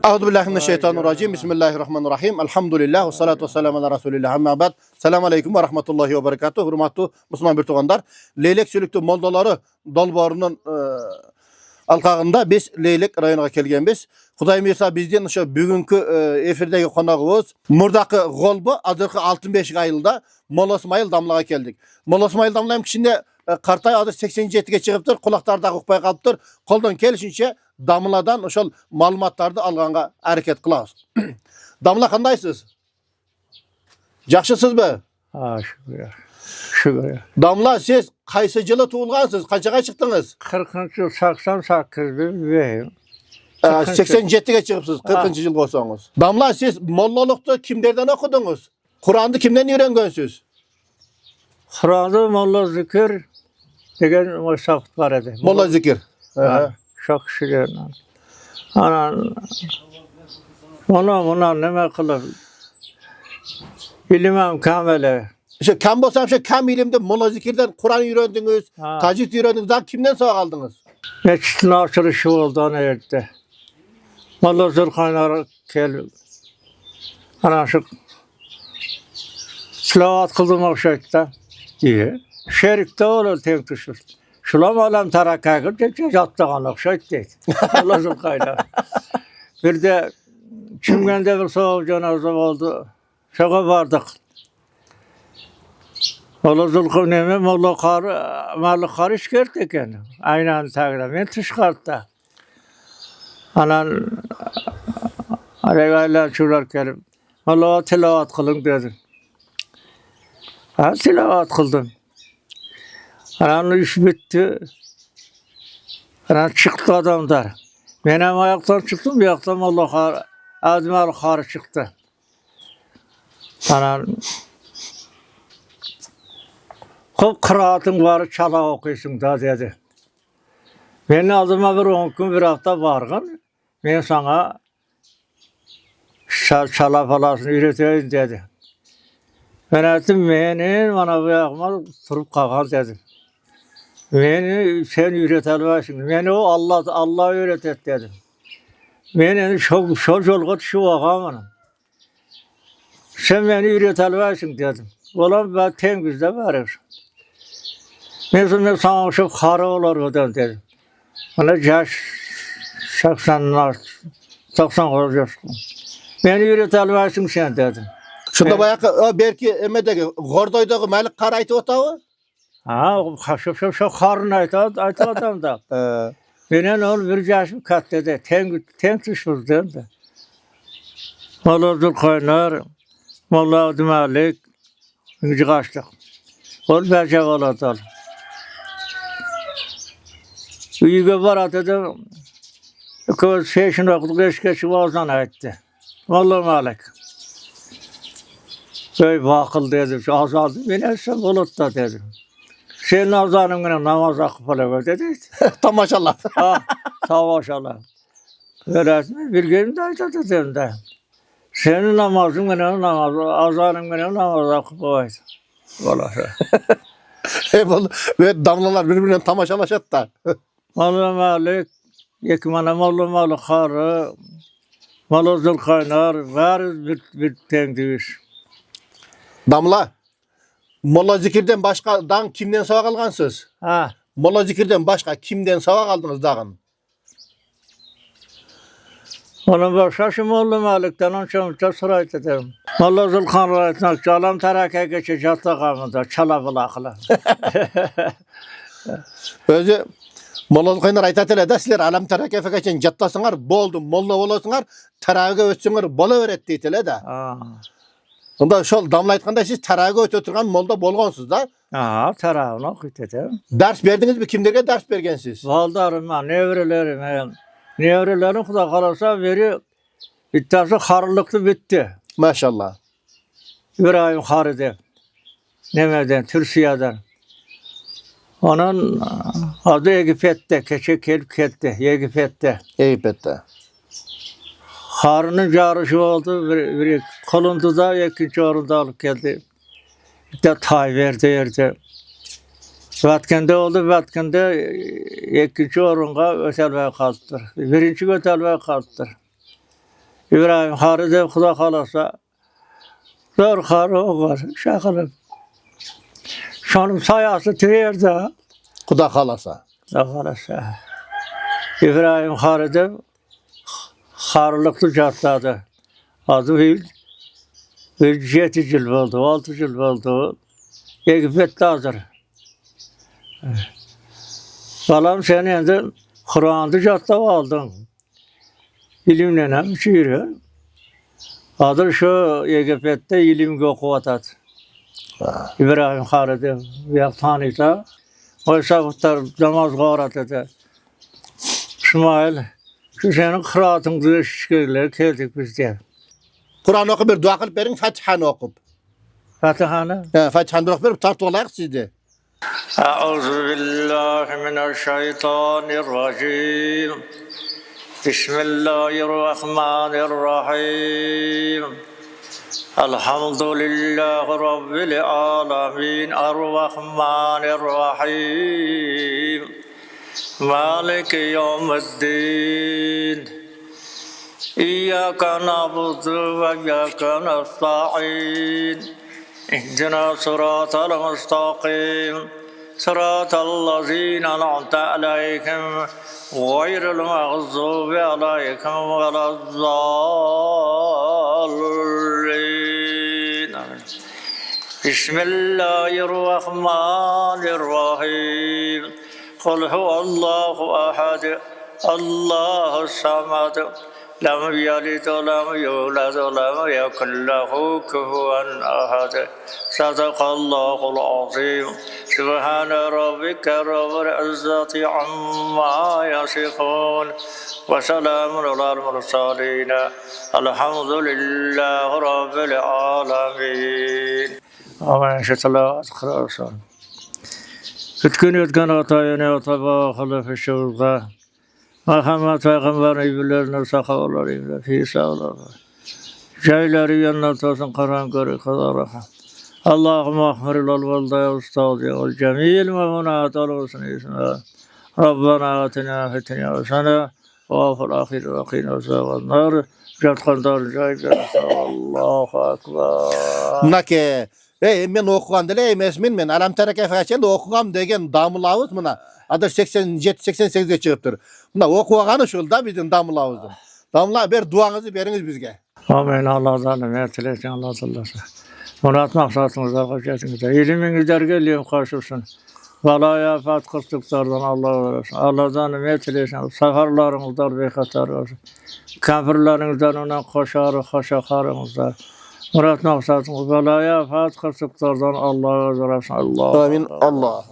Euzubillahimineşşeytanirracim. Bismillahirrahmanirrahim. Elhamdülillah ve salatu vesselamu ala Resulillah. Amma ba'd. Selamun aleyküm ve rahmetullahi ve berekatuh. Hurmatly Müslüman bir tuğandar. Leylek sülüktü moldaları dolbarının alkağında biz Leylek rayonuna kelgenbiz. Huday mirsa bizden şu bugünkü efirdeki konağımız Murdakı Golbu azırkı 65 ayılda Molla İsmail Damlağa keldik. Molla İsmail Damlağım kişinde Kartay adı 87'ge çıkıptır. Kulaklarda ukpay kalıptır. Koldan kelişince Damladan oşol malumatlardı alğanğa hareket kılabız. Damla kandaysız? Jakşısız mı? Ha şükür. Şükür. Damla siz kaysı yılı tuğulgansız? Kaçağa çıktınız? 40. 88 bir 87'ge çıkıpsız 40. yıl olsanız. Damla siz mollalıkta kimlerden okudunuz? Kur'an'ı kimden öğrengönsüz? Kur'an'da Molla Zikir degen o şaft var idi. Molla Zikir. Çok şükür. Ona neme kılıp ilimem kamele. İşte kam bolsam şu kam ilimde Molla Zikir'den Kur'an öğrendiniz, tacvid öğrendiniz. Daha kimden sağ kaldınız? Meçhitin açılışı oldu ana yerde. Molla Zülkaynar kel. Ana şu Slavat kıldım okşaytta. İyi. Şerikte olur tek düşür. Şulam alam tarakka gidip yattığan okşayt deydi. Allah Zülkaynar. Bir de Çimgen'de bir soğuk cenaze oldu. Şaka vardık. Allah Zülkaynar Molla Karı şikert eken. Aynen takdir. Ben tışkartta. Anan Aleyhâlâ çular kelim. Allah'a tilavat kılın dedim. Ha tilavat kıldım. Anan iş bitti. Anan çıktı adamlar. Ben hem ayaktan çıktım, bir ayaktan Allah Adem Karı çıktı. Anan kıraatın var çala okuyorsun da dedi. Ben adıma bir 10 gün bir hafta vargın. Ben sana çala falasını öğreteyim dedi. Ben ettim benim bana bu yakma turup kalkan dedim. Beni sen öğretelmesin. Beni o Allah öğretet dedim. Beni çok yolga şu ağamın. Sen beni öğretelmesin dedim. Ulan ben tengizde varır. Ben sana şu karı olur dedim. Bana yaş 80'lar 90 yaşım. Beni öğretelmesin sen dedim. Şunda bayağı belki emedeki Gordoydaki Melik Karaytı otağı? Ha, şu karın ayta adam da. Benen ol bir yaşım kat dedi. Teng düşürdü de. Molla Zülkaynar, Molla Abdülmalik, inci kaçtık. Ol berce oladı. Uyuga var dedim. Kız şeyşin okuduk eşkeçi vazdan ayıttı. Molla Malik. Böyle vakıl dedim. Azaldı. Ben esem olup da dedim. Senin azanın günü namaz akıp ola dedi. Maşallah. Ha, maşallah. Öğretmen bir gün de dedim de. Senin namazın günü namaz, azanın günü namaz akıp olaydı. Vallahi. Ve damlalar birbirine tamaşalaşat da. Molla Malik, Yekmana Molla Karı, Molla Zülkaynar, var bir tengdiyiz. Damla, Molla Zikir'den başka kimden sağ kalgansız? Ha. Molla Zikir'den başka kimden sağ kaldınız dağın? Onun başka şu Molla Malik'ten on çamurca sırayt ederim. Molla Zülkanrayt'ın çalam tarakaya geçe jatta kamında çalabılakla. Özü Molla Zülkaynar aytatele da sizler alam terakkefe geçen jattasınlar, boldu, molla olasınlar, taraga ötsünler, bola öğrettiytile de. Onda şol damla aytkanda siz taraga ötütürgen molda bolgansız da. Ha, tarağına okuyt ederim. Ders verdiniz mi? Kimlerge ders bergensiz? Valdarım ben, nevrelerim kuda kalasa veri ittası harılıklı bitti. Maşallah. İbrahim Haride. Nemeden, Türkiye'den. Onun adı Egipet'te, keçe kelip ketti, Egipet'te. Eyüp'te. Harının carışı oldu, bir kolundu da ikinci orunda alıp geldi. Bir de tay verdi yerde. Vatkende oldu, Vatkende 2. orunga ötelmeye kalktır. 1. ötelmeye kalktır. İbrahim haride Xuda kalasa zor karı o var. Şakalıp. Şonun sayası tüyerde. Kuda kalasa. Xuda kalasa. İbrahim haride harlıklı catladı. Adı bir 7 yıl oldu, 6 yıl oldu. Egipet'te hazır. Balam sen endi Kur'an'da jatlap aldın. İlimle hem çiğren. Adı şu Egipet'te ilim okuyatat. İbrahim haride ve tanıyta. Oysa kutlar namaz gayret eder. İsmail, şu senin kıraatın şişkeler keldik biz diye. Kur'an okup bir dua kılıp verin, Fatiha'nı okup. Fatiha'nı. Fatiha'nı okup verip tartı olarak sizde. أعوذ بالله من الشيطان الرجيم بسم الله الرحمن الرحيم الحمد لله رب العالمين الرحمن الرحيم مالك يوم الدين إياك نعبد وإياك نستعين اهدنا صراط المستقيم صراط الذين أنعمت عليهم غير المغضوب عليهم ولا الضالين بسم الله الرحمن الرحيم قل هو الله أحد الله الصمد لم يلد ولم يولد ولم يكن له كفوا أحد صدق الله العظيم سبحان ربك رب العزة عما يصفون وسلام على المرسلين الحمد لله رب العالمين Amin. Şetalavat kırarsan. Bütün yutkan atayını otaba kılıfı şurda. Muhammed Peygamber'in ibirlerine sakalar ibirler, fisalar. Ceyleri yanına tasın karan körü kadar. Allah'ım ahmiril al-valda ya ustad ya al-cemil memunat al-olsun ismi. Rabbana atina fitni asana ve fil ahir ve qina zavan nar. Jatqandar caydan Allahu akbar. Nake, men okugan dele emesmin men alam tereke façen okugam degen damılawız mına. Adır 87-88'de çıkıptır. Buna okuğanı şol da bizim damılawızdı. Damla ber duanızı beriniz bizge. Amin. Allah'tan mertilesin Allah'tan. Murat maksatınıza kaçasınıza. İlimin dergeliğim karşısın. Valaya fat kıstıklardan Allah'a versin. Allah'tan mertilesin. Sakarlarınızdan ve katar olsun. Kafirlerinizden ona koşakarınızdan. Murat maksatınız valaya fat kıstıklardan Allah'a versin. Allah. Amin. Allah.